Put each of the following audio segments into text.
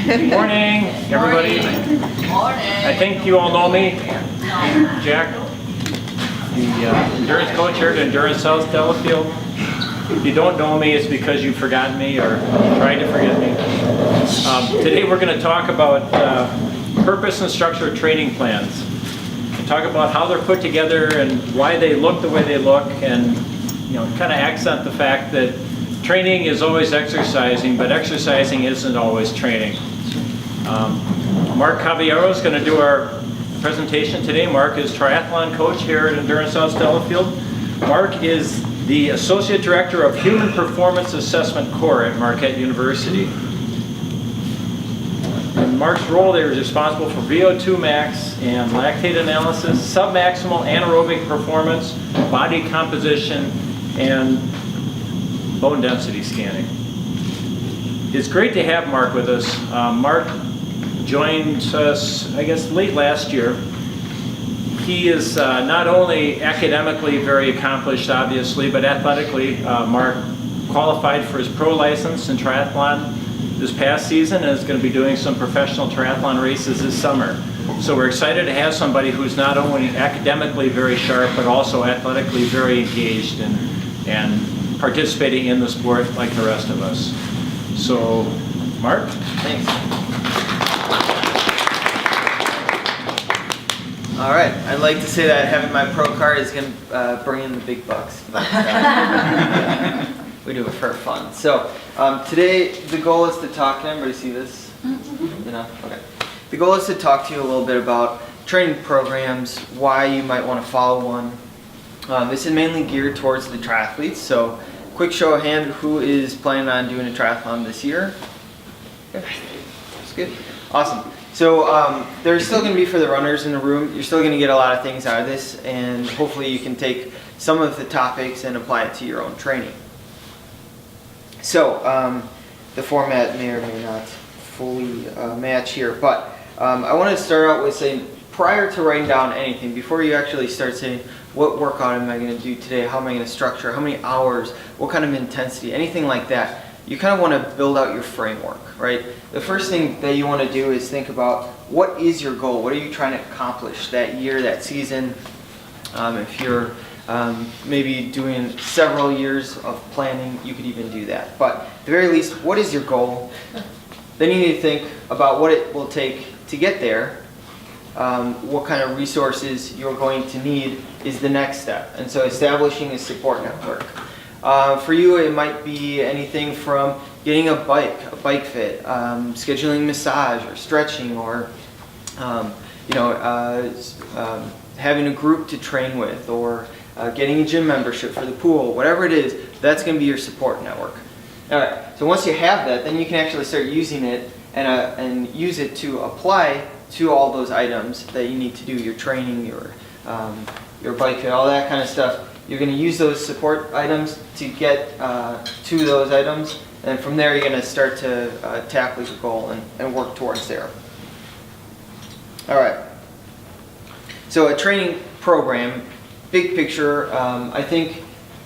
Good morning, everybody. I think you all know me, Jack, the endurance coach here at Endurance South Delafield. If you don't know me, it's because you've forgotten me or tried to forget me. Today we're going to talk about purpose and structure of training plans. And talk about how they're put together and why they look the way they look, and kind of accent the fact that training is always exercising, but exercising isn't always training. Mark Caballero is going to do our presentation today. Mark is triathlon coach here at Endurance South Delafield. Mark is the Associate Director of Human Performance Assessment Core at Marquette University. In Mark's role there is responsible for VO2 max and lactate analysis, submaximal anaerobic performance, body composition, and bone density scanning. It's great to have Mark with us. Mark joined us, I guess, late last year. He is not only academically very accomplished, obviously, but athletically. Mark qualified for his pro license in triathlon this past season and is going to be doing some professional triathlon races this summer. So we're excited to have somebody who's not only academically very sharp, but also athletically very engaged and participating in the sport like the rest of us. So, Mark? Thanks. All right, I'd like to say that having my pro card is going to bring in the big bucks. But, we do it for fun. So today the goal is to talk. Can everybody see this? Okay. The goal is to talk to you a little bit about training programs, why you might want to follow one. This is mainly geared towards the triathletes. So quick show of hand, who is planning on doing a triathlon this year? Okay. That's good. Awesome. So there's still going to be, for the runners in the room, you're still going to get a lot of things out of this, and hopefully you can take some of the topics and apply it to your own training. So the format may or may not fully match here, but I want to start out with saying, prior to writing down anything, before you actually start saying, what workout am I going to do today, how am I going to structure, how many hours, what kind of intensity, anything like that, you kind of want to build out your framework, right? The first thing that you want to do is think about, what is your goal? What are you trying to accomplish that year, that season? If you're maybe doing several years of planning, you could even do that. But at the very least, what is your goal? Then you need to think about what it will take to get there. What kind of resources you're going to need is the next step. And so establishing a support network. For you, it might be anything from getting a bike fit, scheduling massage or stretching, or having a group to train with, or getting a gym membership for the pool. Whatever it is, that's going to be your support network. All right. So once you have that, then you can actually start using it and use it to apply to all those items that you need to do, your training, your bike fit, all that kind of stuff. You're going to use those support items to get to those items, and from there you're going to start to tackle your goal and work towards there. All right. So a training program, big picture, I think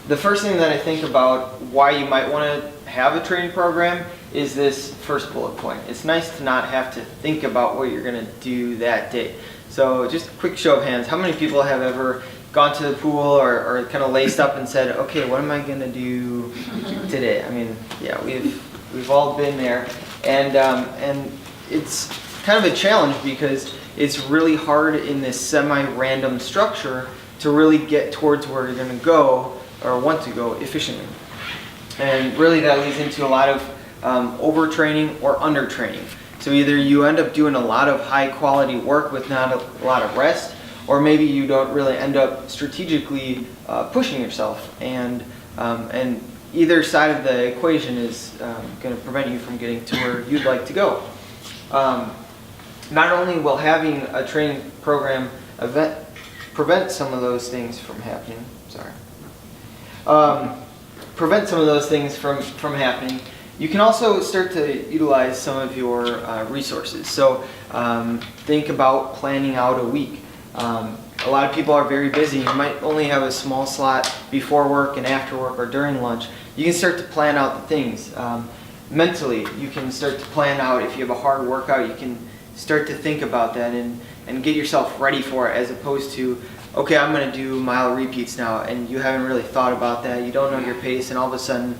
the first thing that I think about why you might want to have a training program is this first bullet point. It's nice to not have to think about what you're going to do that day. So just a quick show of hands, how many people have ever gone to the pool or kind of laced up and said, okay, what am I going to do today? I mean, yeah, we've all been there, and it's kind of a challenge because it's really hard in this semi-random structure to really get towards where you're going to go or want to go efficiently. And really that leads into a lot of overtraining or undertraining. So either you end up doing a lot of high quality work with not a lot of rest, or maybe you don't really end up strategically pushing yourself, and either side of the equation is going to prevent you from getting to where you'd like to go. Not only will having a training program prevent some of those things from happening, prevent some of those things from happening, you can also start to utilize some of your resources. So think about planning out a week. A lot of people are very busy. You might only have a small slot before work and after work or during lunch. You can start to plan out the things. mentally, you can start to plan out. If you have a hard workout, you can start to think about that and get yourself ready for it, as opposed to, okay, I'm going to do mile repeats now, and you haven't really thought about that. You don't know your pace, and all of a sudden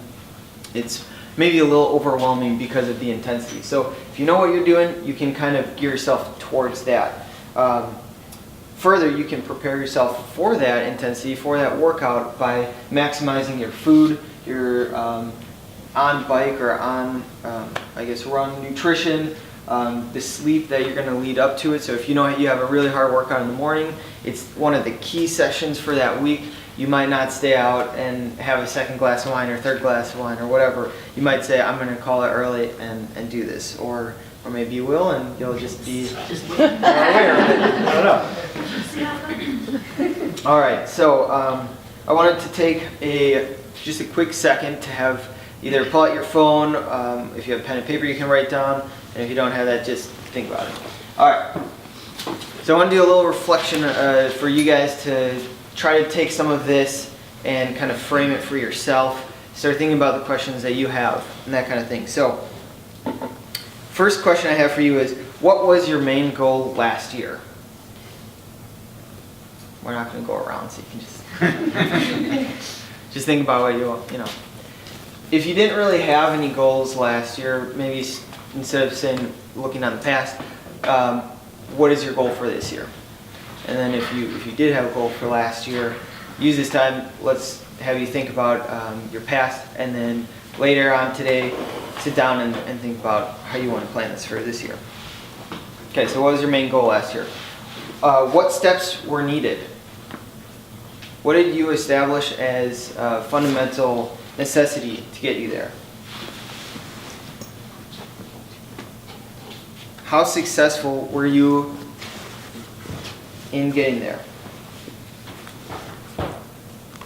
it's maybe a little overwhelming because of the intensity. So if you know what you're doing, you can kind of gear yourself towards that. Further, you can prepare yourself for that intensity, for that workout, by maximizing your food, your on bike or on, run nutrition, the sleep that you're going to lead up to it. So if you know you have a really hard workout in the morning, it's one of the key sessions for that week. You might not stay out and have a second glass of wine or third glass of wine or whatever. You might say, I'm going to call it early and do this. Or maybe you will, and you'll just be aware of it. I don't know. All right, so I wanted to take just a quick second to have either pull out your phone. If you have pen and paper, you can write down. And if you don't have that, just think about it. All right. So I want to do a little reflection for you guys to try to take some of this and kind of frame it for yourself. Start thinking about the questions that you have and that kind of thing. So first question I have for you is, what was your main goal last year? We're not going to go around, so you can just think about what you know. If you didn't really have any goals last year, maybe instead of saying looking on the past, what is your goal for this year? And then if you did have a goal for last year, use this time. Let's have you think about your past, and then later on today, sit down and think about how you want to plan this for this year. Okay, so what was your main goal last year? What steps were needed? What did you establish as a fundamental necessity to get you there? How successful were you in getting there?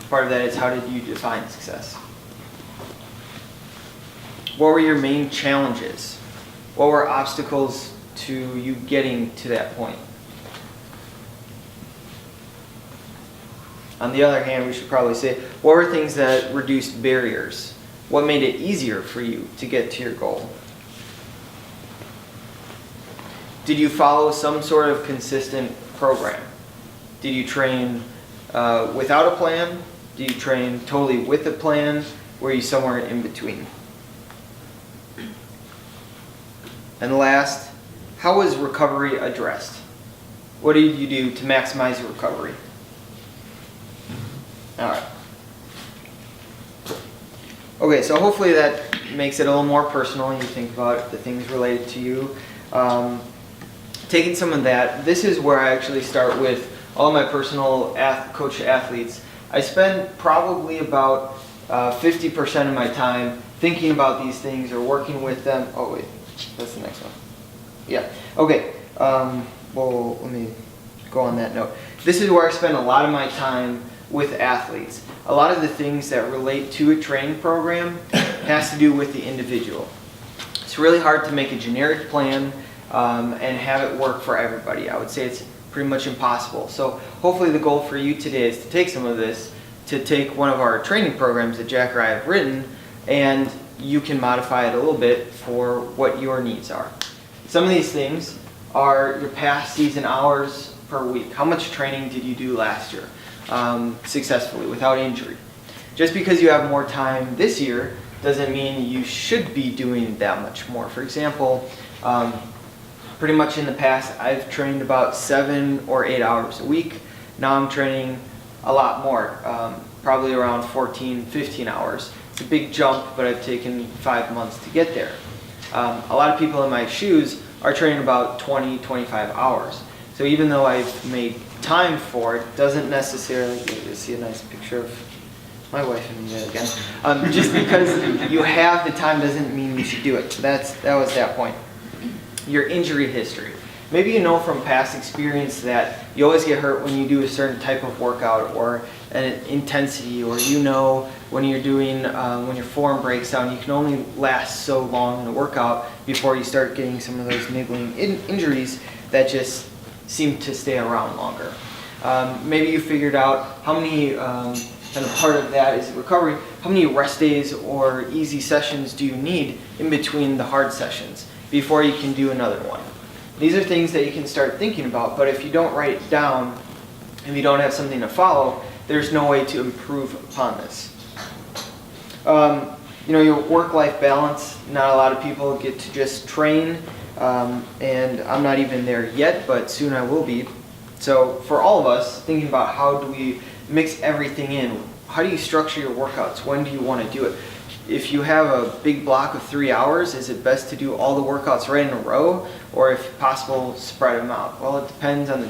Part of that is, how did you define success? What were your main challenges? What were obstacles to you getting to that point? On the other hand, we should probably say, what were things that reduced barriers? What made it easier for you to get to your goal? Did you follow some sort of consistent program? Did you train without a plan? Did you train totally with a plan? Were you somewhere in between? And last, how was recovery addressed? What did you do to maximize your recovery? All right. Okay, so hopefully that makes it a little more personal. You think about the things related to you. Taking some of that, this is where I actually start with all my personal coach athletes. I spend probably about 50% of my time thinking about these things or working with them. Oh wait, that's the next one. Yeah, okay. Well, let me go on that note. This is where I spend a lot of my time with athletes. A lot of the things that relate to a training program has to do with the individual. It's really hard to make a generic plan and have it work for everybody. I would say it's pretty much impossible. So hopefully the goal for you today is to take some of this, to take one of our training programs that Jack or I have written, and you can modify it a little bit for what your needs are. Some of these things are your past season hours per week. How much training did you do last year successfully without injury? Just because you have more time this year doesn't mean you should be doing that much more. For example, pretty much in the past, I've trained about 7 or 8 hours a week. Now I'm training a lot more, probably around 14, 15 hours. It's a big jump, but I've taken 5 months to get there. A lot of people in my shoes are training about 20, 25 hours. So even though I've made time for it, doesn't necessarily, you see a nice picture of my wife and me again. Just because you have the time doesn't mean you should do it. So that was that point. Your injury history. Maybe you know from past experience that you always get hurt when you do a certain type of workout or an intensity, or you know when you're doing, when your form breaks down, you can only last so long in a workout before you start getting some of those niggling injuries that just seem to stay around longer. Maybe you figured out how many And a part of that is recovery. How many rest days or easy sessions do you need in between the hard sessions before you can do another one? These are things that you can start thinking about, but if you don't write it down, if you don't have something to follow, there's no way to improve upon this. Your work-life balance, not a lot of people get to just train, and I'm not even there yet, but soon I will be. So for all of us, thinking about how do we mix everything in, how do you structure your workouts, when do you want to do it? If you have a big block of 3 hours, is it best to do all the workouts right in a row, or if possible, spread them out? Well, it depends on the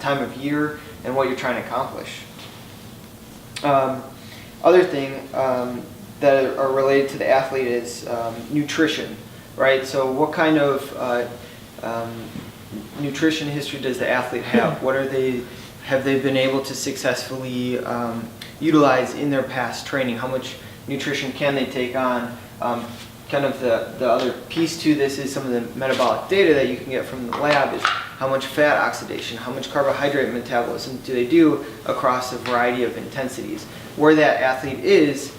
time of year and what you're trying to accomplish. Other thing that are related to the athlete is nutrition, right? So what kind of nutrition history does the athlete have? Have they been able to successfully utilize in their past training? How much nutrition can they take on? Kind of the other piece to this is some of the metabolic data that you can get from the lab is how much fat oxidation, how much carbohydrate metabolism do they do across a variety of intensities. Where that athlete is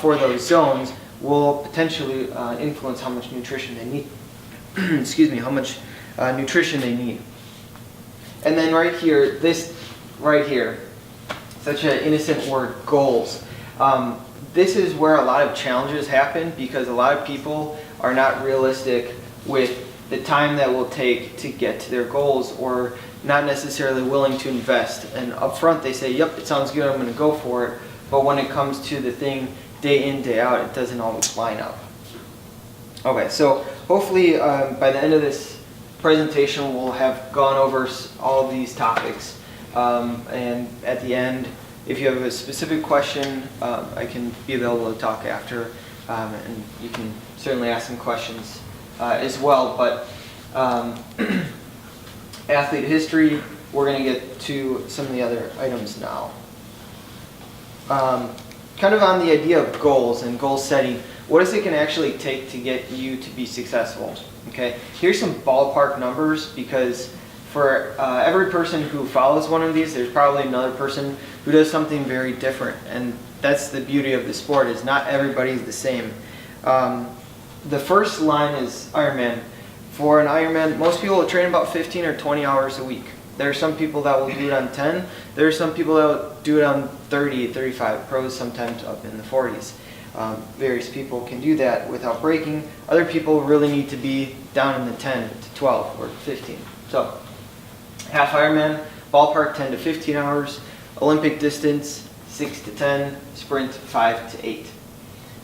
for those zones will potentially influence how much nutrition they need. Excuse me, how much nutrition they need. And then right here, this right here, such an innocent word, goals. This is where a lot of challenges happen because a lot of people are not realistic with the time that will take to get to their goals, or not necessarily willing to invest. And up front they say, yep, it sounds good, I'm going to go for it. But when it comes to the thing day in, day out, it doesn't always line up. Okay, so hopefully by the end of this presentation we'll have gone over all of these topics. And at the end, if you have a specific question, I can be available to talk after, and you can certainly ask some questions as well. But athlete history, we're going to get to some of the other items now. Kind of on the idea of goals and goal setting, what is it going to actually take to get you to be successful? Okay, here's some ballpark numbers, because for every person who follows one of these, there's probably another person who does something very different, and that's the beauty of the sport, is not everybody's the same. The first line is Ironman. For an Ironman, most people will train about 15 or 20 hours a week. There are some people that will do it on 10. There are some people that will do it on 30, 35, pros sometimes up in the 40s. Various people can do that without breaking. Other people really need to be down in the 10 to 12 or 15. So half Ironman, ballpark 10 to 15 hours. Olympic distance 6 to 10. Sprint 5 to 8.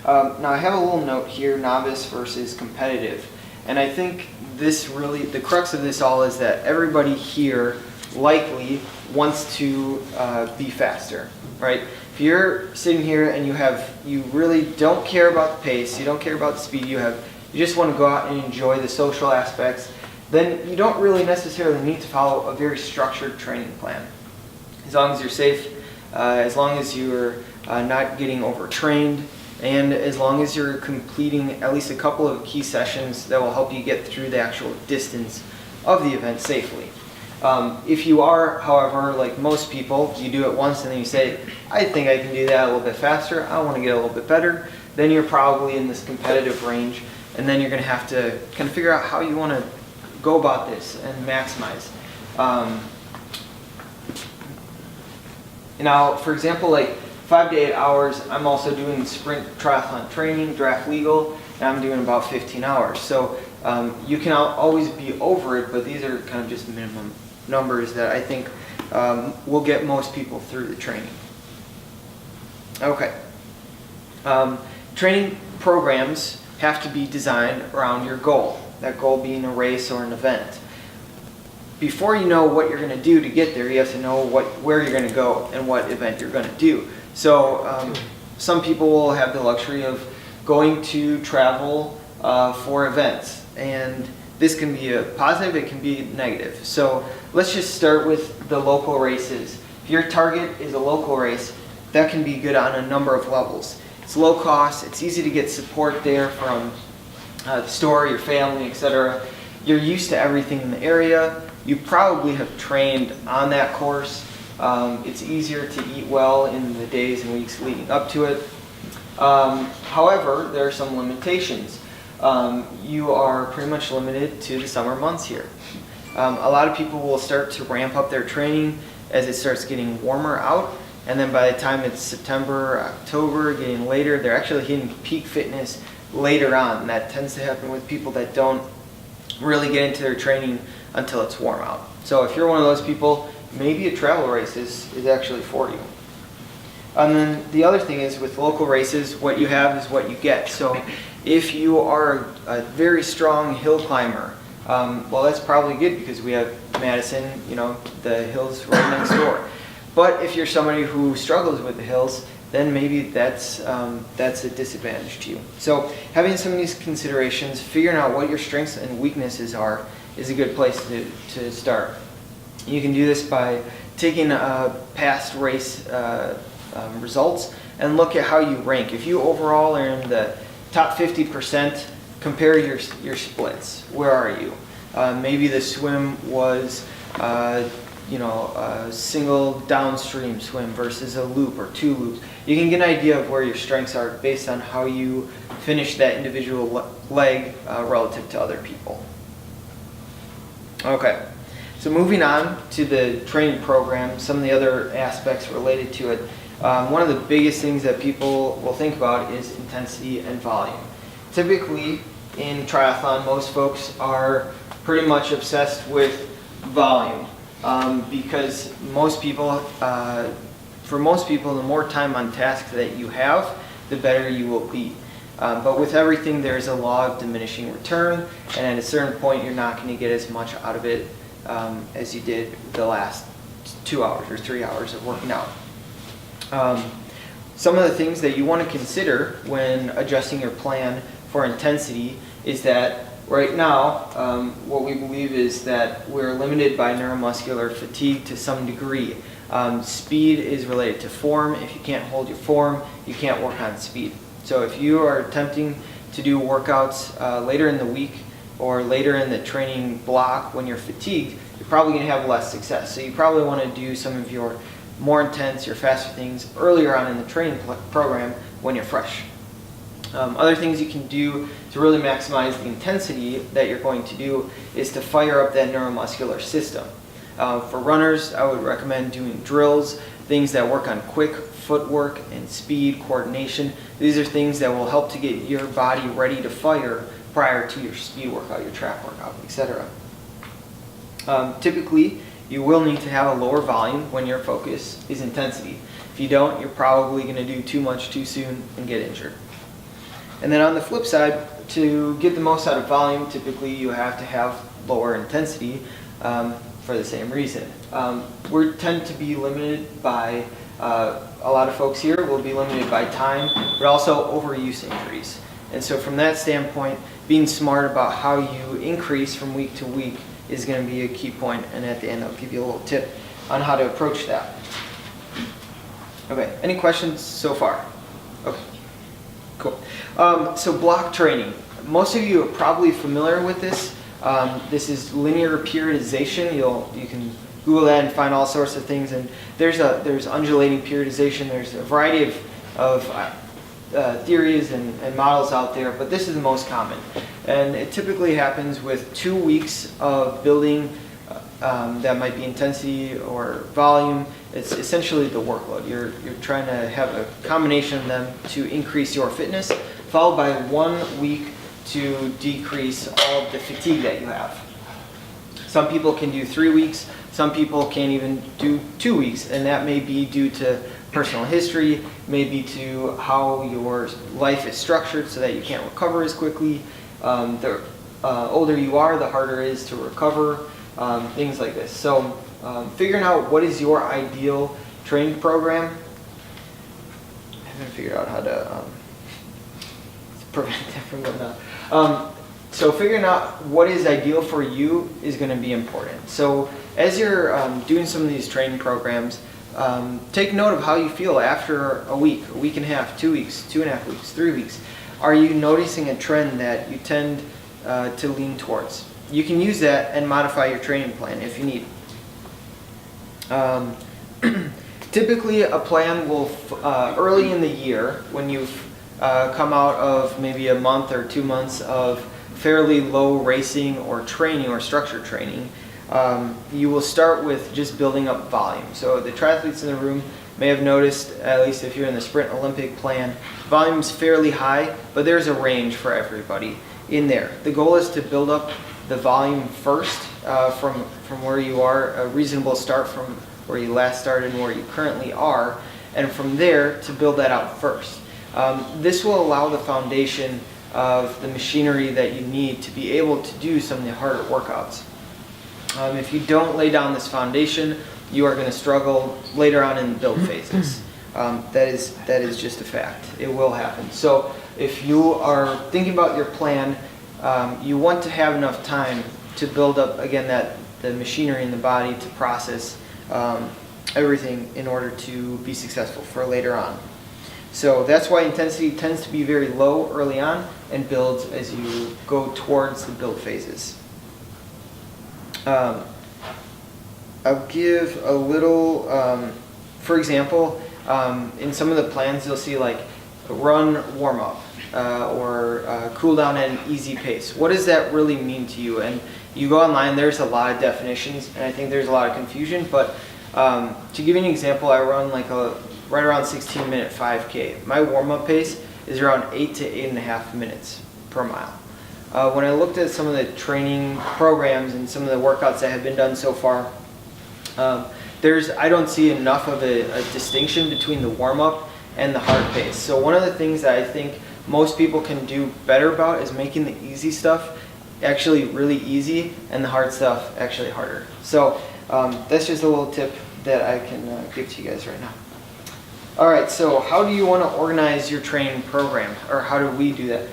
Now I have a little note here, novice versus competitive. And I think this really, the crux of this all is that everybody here likely wants to be faster, right? If you're sitting here and you really don't care about the pace, you don't care about the speed you just want to go out and enjoy the social aspects, then you don't really necessarily need to follow a very structured training plan. As long as you're safe, as long as you're not getting overtrained, and as long as you're completing at least a couple of key sessions that will help you get through the actual distance of the event safely. If you are, however, like most people, you do it once and then you say, I think I can do that a little bit faster, I want to get a little bit better, then you're probably in this competitive range, and then you're going to have to kind of figure out how you want to go about this and maximize. Now, for example, like 5 to 8 hours, I'm also doing sprint triathlon training, draft legal, and I'm doing about 15 hours. So you can always be over it, but these are kind of just minimum numbers that I think will get most people through the training. Okay. Training programs have to be designed around your goal, that goal being a race or an event. Before you know what you're going to do to get there, you have to know where you're going to go and what event you're going to do. So some people will have the luxury of going to travel for events, and this can be a positive, it can be negative. So let's just start with the local races. If your target is a local race, that can be good on a number of levels. It's low cost, it's easy to get support there from the store, your family, etc. You're used to everything in the area. You probably have trained on that course. It's easier to eat well in the days and weeks leading up to it. However, there are some limitations. You are pretty much limited to the summer months here. A lot of people will start to ramp up their training as it starts getting warmer out, and then by the time it's September, October, getting later, they're actually hitting peak fitness later on. And that tends to happen with people that don't really get into their training until it's warm out. So if you're one of those people, maybe a travel race is actually for you. And then the other thing is with local races, what you have is what you get. So if you are a very strong hill climber, well, that's probably good because we have Madison, the hills right next door. But if you're somebody who struggles with the hills, then maybe that's a disadvantage to you. So having some of these considerations, figuring out what your strengths and weaknesses are, is a good place to start. You can do this by taking past race results and look at how you rank. If you overall are in the top 50%, compare your splits. Where are you? Maybe the swim was a single downstream swim versus a loop or two loops. You can get an idea of where your strengths are based on how you finish that individual leg relative to other people. Okay, so moving on to the training program, some of the other aspects related to it. One of the biggest things that people will think about is intensity and volume. Typically in triathlon, most folks are pretty much obsessed with volume because for most people, the more time on task that you have, the better you will be. But with everything, there's a law of diminishing return, and at a certain point, you're not going to get as much out of it as you did the last 2 hours or 3 hours of working out. Some of the things that you want to consider when adjusting your plan for intensity is that right now, what we believe is that we're limited by neuromuscular fatigue to some degree. Speed is related to form. If you can't hold your form, you can't work on speed. So if you are attempting to do workouts later in the week or later in the training block when you're fatigued, you're probably going to have less success. So you probably want to do some of your more intense, your faster things earlier on in the training program when you're fresh. Other things you can do to really maximize the intensity that you're going to do is to fire up that neuromuscular system. For runners, I would recommend doing drills, things that work on quick footwork and speed, coordination. These are things that will help to get your body ready to fire prior to your speed workout, your track workout, etc. Typically, you will need to have a lower volume when your focus is intensity. If you don't, you're probably going to do too much too soon and get injured. And then on the flip side, to get the most out of volume, typically you have to have lower intensity for the same reason. We tend to be limited by, a lot of folks here will be limited by time, but also overuse injuries. And so from that standpoint, being smart about how you increase from week to week is going to be a key point, and at the end I'll give you a little tip on how to approach that. Okay, any questions so far? Okay, cool. So block training. Most of you are probably familiar with this. This is linear periodization. You can Google that and find all sorts of things. And there's undulating periodization. There's a variety of theories and models out there, but this is the most common. And it typically happens with 2 weeks of building that might be intensity or volume. It's essentially the workload. You're trying to have a combination of them to increase your fitness, followed by 1 week to decrease all of the fatigue that you have. Some people can do 3 weeks, some people can't even do 2 weeks, and that may be due to personal history, maybe to how your life is structured so that you can't recover as quickly. The older you are, the harder it is to recover, things like this. So figuring out what is your ideal training program. I haven't figured out how to prevent that from going on. So figuring out what is ideal for you is going to be important. So as you're doing some of these training programs, take note of how you feel after a week and a half, 2 weeks, 2.5 weeks, 3 weeks. Are you noticing a trend that you tend to lean towards? You can use that and modify your training plan if you need. Typically, a plan will, early in the year, when you've come out of maybe a month or 2 months of fairly low racing or training or structure training, you will start with just building up volume. So the triathletes in the room may have noticed, at least if you're in the Sprint Olympic plan, volume's fairly high, but there's a range for everybody in there. The goal is to build up the volume first from where you are, a reasonable start from where you last started and where you currently are, and from there to build that out first. This will allow the foundation of the machinery that you need to be able to do some of the harder workouts. If you don't lay down this foundation, you are going to struggle later on in the build phases. That is just a fact. It will happen. So if you are thinking about your plan, you want to have enough time to build up, again, the machinery in the body to process everything in order to be successful for later on. So that's why intensity tends to be very low early on and builds as you go towards the build phases. I'll give a little, for example, in some of the plans you'll see like run warm up or cool down at an easy pace. What does that really mean to you? And you go online, there's a lot of definitions, and I think there's a lot of confusion, but to give you an example, I run like right around 16-minute 5K. My warm-up pace is around 8 to 8.5 minutes per mile. When I looked at some of the training programs and some of the workouts that have been done so far, I don't see enough of a distinction between the warm-up and the hard pace. So one of the things that I think most people can do better about is making the easy stuff actually really easy and the hard stuff actually harder. So that's just a little tip that I can give to you guys right now. All right, so how do you want to organize your training program, or how do we do that?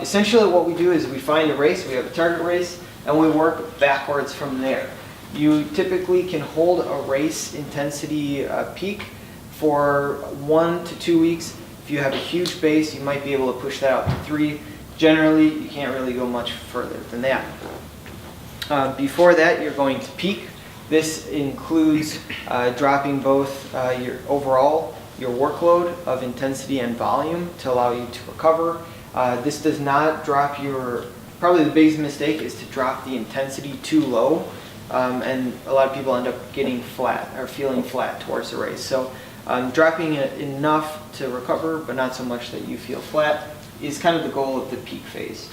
Essentially what we do is we find a race, we have a target race, and we work backwards from there. You typically can hold a race intensity peak for 1 to 2 weeks. If you have a huge base, you might be able to push that out to 3. Generally, you can't really go much further than that. Before that, you're going to peak. This includes dropping both your workload of intensity and volume to allow you to recover. This does not drop probably the biggest mistake is to drop the intensity too low, and a lot of people end up getting flat or feeling flat towards the race. So dropping it enough to recover, but not so much that you feel flat, is kind of the goal of the peak phase.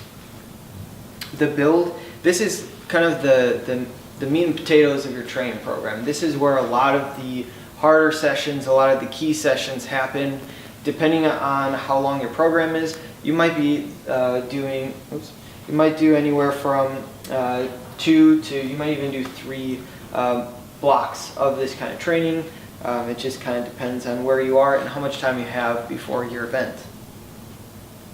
The build, this is kind of the meat and potatoes of your training program. This is where a lot of the harder sessions, a lot of the key sessions happen. Depending on how long your program is, you might be you might do anywhere from 2 to, you might even do 3 blocks of this kind of training. It just kind of depends on where you are and how much time you have before your event.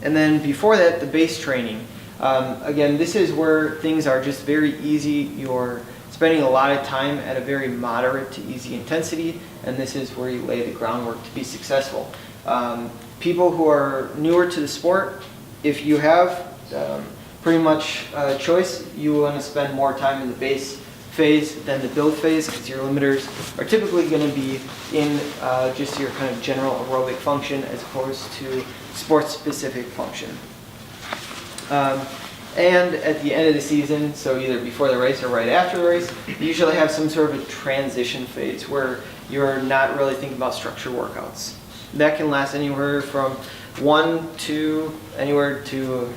And then before that, the base training. Again, this is where things are just very easy. You're spending a lot of time at a very moderate to easy intensity, and this is where you lay the groundwork to be successful. People who are newer to the sport, if you have pretty much a choice, you want to spend more time in the base phase than the build phase, because your limiters are typically going to be in just your kind of general aerobic function as opposed to sport-specific function. And at the end of the season, so either before the race or right after the race, you usually have some sort of a transition phase where you're not really thinking about structured workouts. That can last anywhere from 1 to anywhere to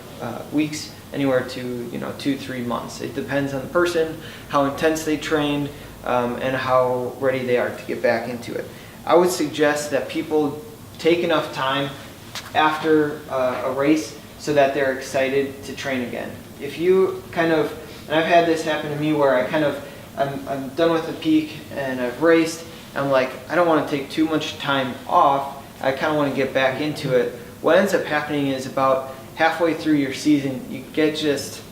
weeks, anywhere to 2-3 months. It depends on the person, how intense they trained, and how ready they are to get back into it. I would suggest that people take enough time after a race so that they're excited to train again. If you and I've had this happen to me where I'm done with the peak and I've raced, I'm like, I don't want to take too much time off, I kind of want to get back into it. What ends up happening is about halfway through your season, you get just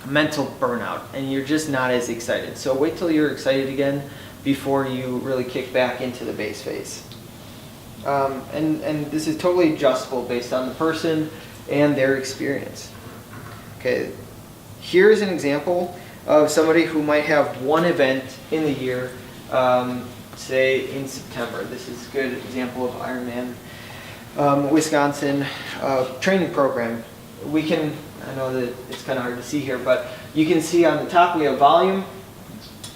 mental burnout and you're just not as excited. So wait till you're excited again before you really kick back into the base phase. And this is totally adjustable based on the person and their experience. Okay, here's an example of somebody who might have one event in the year, say in September. This is a good example of Ironman Wisconsin training program. We can, I know that it's kind of hard to see here, but you can see on the top we have volume,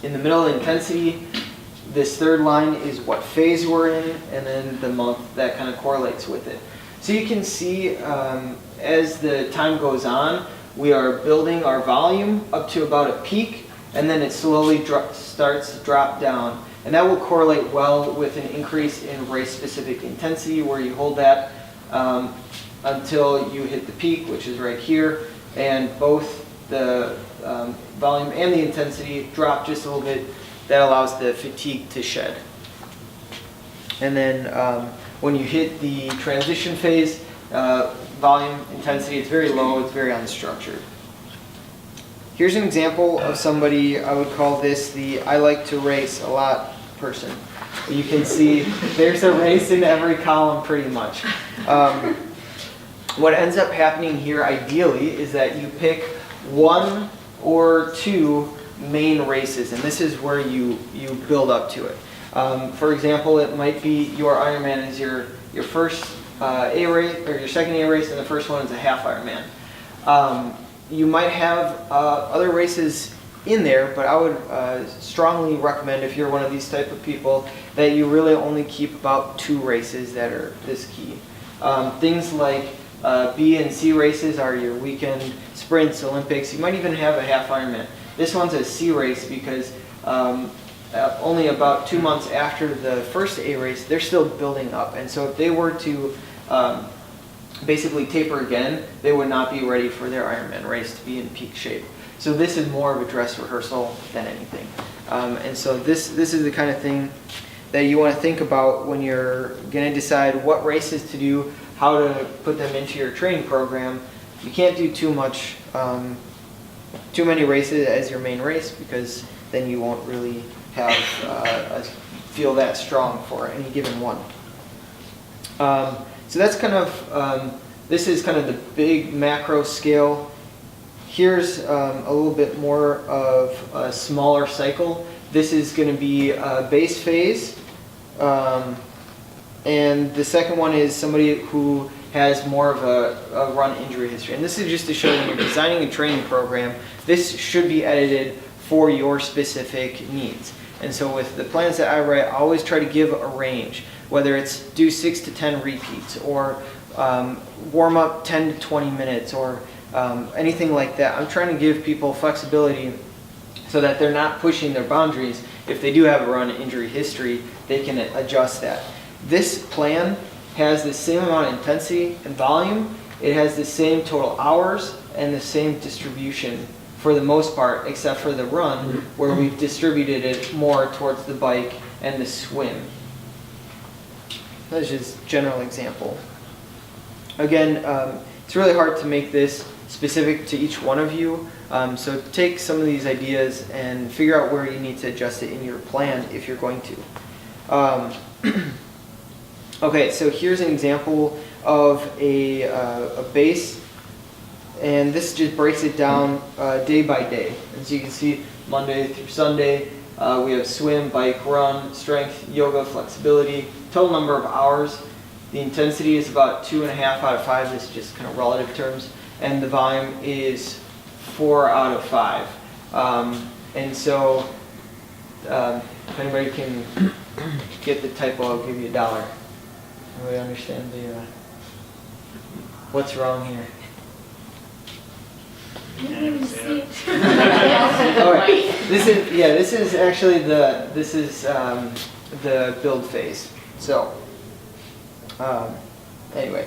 in the middle intensity. This third line is what phase we're in, and then the month that kind of correlates with it. So you can see as the time goes on, we are building our volume up to about a peak, and then it slowly starts to drop down. And that will correlate well with an increase in race-specific intensity, where you hold that until you hit the peak, which is right here, and both the volume and the intensity drop just a little bit. That allows the fatigue to shed. And then when you hit the transition phase, volume, intensity, it's very low, it's very unstructured. Here's an example of somebody, I would call this the I like to race a lot person. You can see there's a race in every column pretty much. What ends up happening here ideally is that you pick one or two main races, and this is where you build up to it. For example, it might be your Ironman is your first A race, or your second A race, and the first one is a half Ironman. You might have other races in there, but I would strongly recommend, if you're one of these type of people, that you really only keep about 2 races that are this key. Things like B and C races are your weekend sprints, Olympics. You might even have a half Ironman. This one's a C race because only about 2 months after the first A race, they're still building up. And so if they were to basically taper again, they would not be ready for their Ironman race to be in peak shape. So this is more of a dress rehearsal than anything. And so this is the kind of thing that you want to think about when you're going to decide what races to do, how to put them into your training program. You can't do too many races as your main race, because then you won't really have feel that strong for any given one. So that's kind of this is kind of the big macro scale. Here's a little bit more of a smaller cycle. This is going to be a base phase, and the second one is somebody who has more of a run injury history. And this is just to show you when you're designing a training program, this should be edited for your specific needs. And so with the plans that I write, I always try to give a range, whether it's do 6 to 10 repeats, or warm up 10 to 20 minutes, or anything like that. I'm trying to give people flexibility so that they're not pushing their boundaries. If they do have a run injury history, they can adjust that. This plan has the same amount of intensity and volume. It has the same total hours and the same distribution for the most part, except for the run, where we've distributed it more towards the bike and the swim. That's just a general example. Again, it's really hard to make this specific to each one of you. So take some of these ideas and figure out where you need to adjust it in your plan if you're going to. Okay, so here's an example of a base, and this just breaks it down day by day. As you can see, Monday through Sunday, we have swim, bike, run, strength, yoga, flexibility, total number of hours. The intensity is about 2.5 out of 5. This is just kind of relative terms. And the volume is 4 out of 5. And so if anybody can get the typo, I'll give you $1. Everybody understand the what's wrong here? All right. This is actually the build phase. So anyway,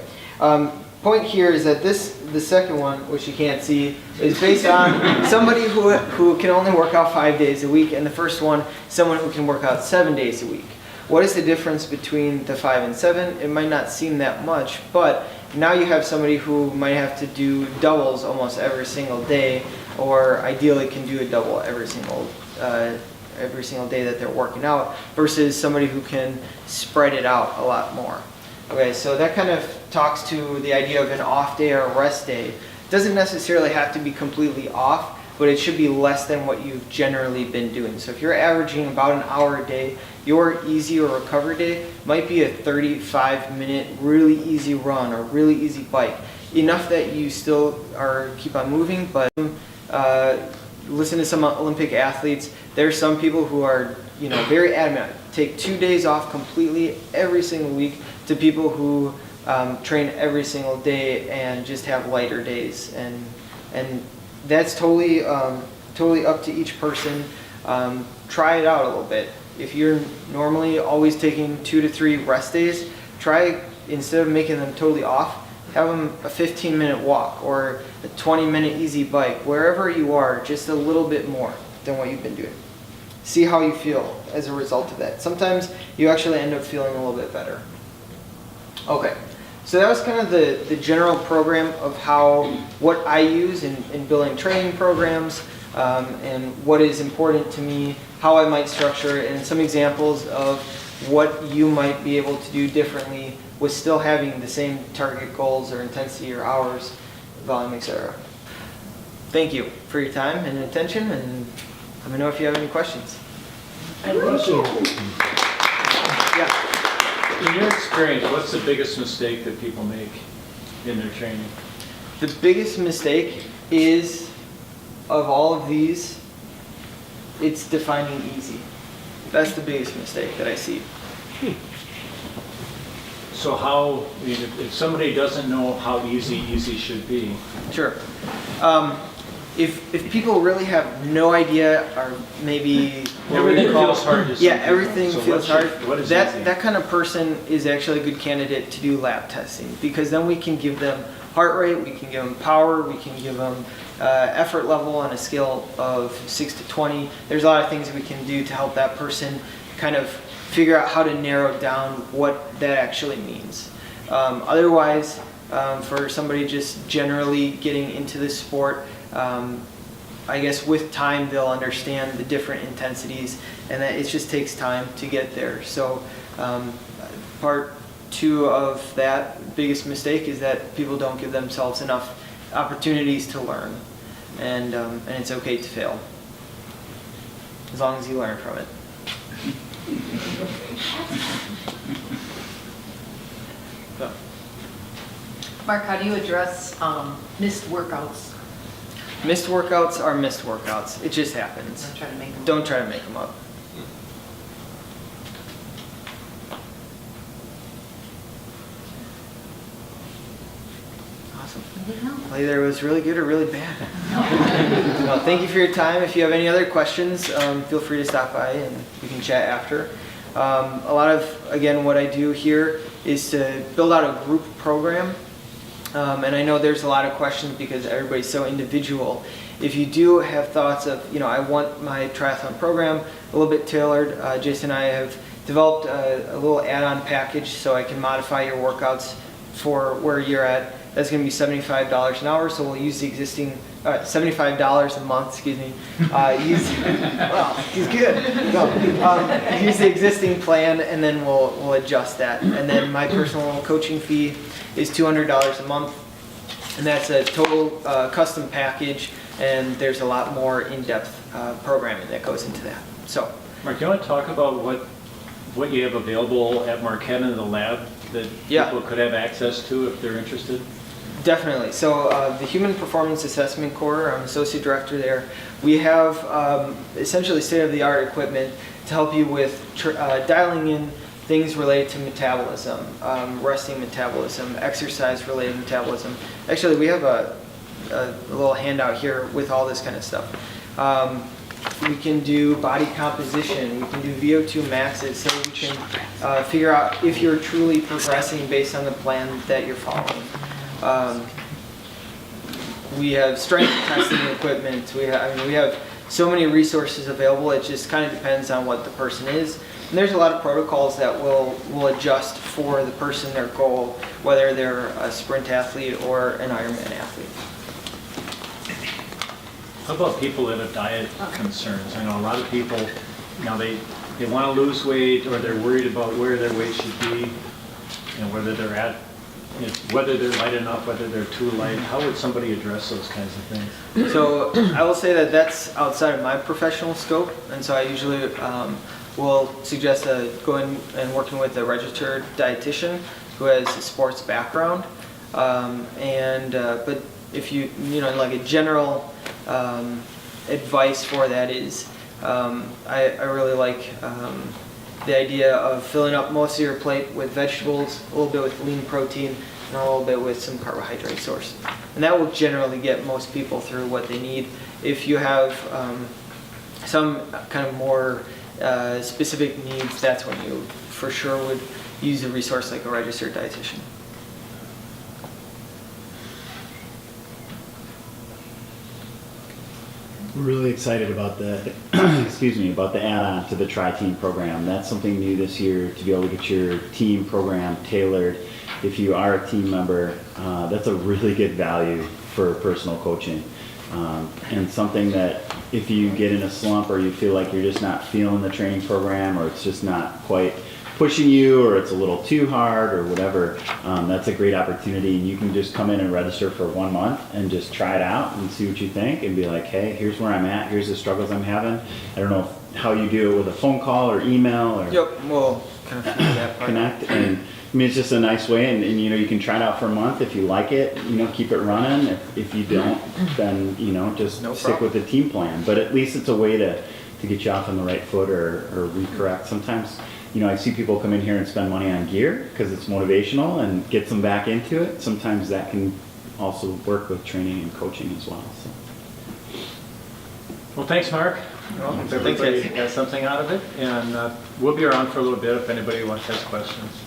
point here is that the second one, which you can't see, is based on somebody who can only work out 5 days a week, and the first one, someone who can work out 7 days a week. What is the difference between the 5 and 7? It might not seem that much, but now you have somebody who might have to do doubles almost every single day, or ideally can do a double every single day that they're working out, versus somebody who can spread it out a lot more. Okay, so that kind of talks to the idea of an off day or a rest day. It doesn't necessarily have to be completely off, but it should be less than what you've generally been doing. So if you're averaging about an hour a day, your easy or recovery day might be a 35-minute really easy run or really easy bike. Enough that you still keep on moving, but listen to some Olympic athletes. There's some people who are, very adamant, take 2 days off completely every single week, to people who train every single day and just have lighter days, and that's totally up to each person. Try it out a little bit. If you're normally always taking 2 to 3 rest days, try, instead of making them totally off, have them a 15-minute walk or a 20-minute easy bike, wherever you are, just a little bit more than what you've been doing. See how you feel as a result of that. Sometimes you actually end up feeling a little bit better. Okay, so that was kind of the general program of what I use in building training programs, and what is important to me, how I might structure it, and some examples of what you might be able to do differently with still having the same target goals or intensity or hours, volume, etc. Thank you for your time and attention, and let me know if you have any questions. I have a question. Yeah. In your experience, what's the biggest mistake that people make in their training? The biggest mistake is, of all of these, it's defining easy. That's the biggest mistake that I see. So how, if somebody doesn't know how easy should be? Sure. If people really have no idea, or maybe Everything feels hard to some yeah, people. everything So feels hard. What is That easy? that kind of person is actually a good candidate to do lab testing, because then we can give them heart rate, we can give them power, we can give them effort level on a scale of 6 to 20. There's a lot of things that we can do to help that person kind of figure out how to narrow down what that actually means. Otherwise, for somebody just generally getting into this sport, I guess with time they'll understand the different intensities, and that it just takes time to get there. So part 2 of that biggest mistake is that people don't give themselves enough opportunities to learn, and it's okay to fail as long as you learn from it. So. Mark, how do you address missed workouts? Missed workouts are missed workouts. It just happens. Don't try to make them. Don't try to make them up. Awesome. Either it was really good or really bad. Well, thank you for your time. If you have any other questions, feel free to stop by and we can chat after. A lot of, again, what I do here is to build out a group program. And I know there's a lot of questions because everybody's so individual. If you do have thoughts of, I want my triathlon program a little bit tailored, Jason and I have developed a little add-on package so I can modify your workouts for where you're at. That's going to be $75 an hour, so we'll use the existing, $75 a month, excuse me. Well, he's good. No, use the existing plan, and then we'll adjust that. And then my personal coaching fee is $200 a month, and that's a total custom package, and there's a lot more in-depth programming that goes into that. So, Mark, you want to talk about what you have available at Marquette in the lab that people could have access to if they're interested? Definitely. So the Human Performance Assessment Core, I'm associate director there. We have essentially state-of-the-art equipment to help you with dialing in things related to metabolism, resting metabolism, exercise-related metabolism. Actually, we have a little handout here with all this kind of stuff. We can do body composition, we can do VO2 maxes, so we can figure out if you're truly progressing based on the plan that you're following. We have strength testing equipment. We have so many resources available. It just kind of depends on what the person is. And there's a lot of protocols that will adjust for the person, their goal, whether they're a sprint athlete or an Ironman athlete. How about people that have diet concerns? I know a lot of people, they want to lose weight, or they're worried about where their weight should be, whether they're at Whether they're light enough, whether they're too light, how would somebody address those kinds of things? So I will say that that's outside of my professional scope, and so I usually will suggest going and working with a registered dietitian who has a sports background. But if you like a general advice for that is, I really like the idea of filling up most of your plate with vegetables, a little bit with lean protein, and a little bit with some carbohydrate source. And that will generally get most people through what they need. If you have some kind of more specific needs, that's when you for sure would use a resource like a registered dietitian. We're really excited about the, about the add-on to the Tri-Team program. That's something new this year, to be able to get your team program tailored. If you are a team member, that's a really good value for personal coaching. And something that if you get in a slump or you feel like you're just not feeling the training program, or it's just not quite pushing you, or it's a little too hard or whatever, that's a great opportunity. You can just come in and register for 1 month and just try it out and see what you think and be like, hey, here's where I'm at, here's the struggles I'm having. I don't know how you do it with a phone call or email or Yep, we'll kind of figure that part connect. out. And I mean, it's just a nice way, and you can try it out for a month. If you like it, keep it running. If you don't, then just No stick problem. with the team plan. But at least it's a way to get you off on the right foot or recorrect. Sometimes I see people come in here and spend money on gear because it's motivational and gets them back into it. Sometimes that can also work with training and coaching as well. So. Well, thanks, Mark. Well, Hope thanks, everybody guys. got something out of it, and we'll be around for a little bit if anybody has questions.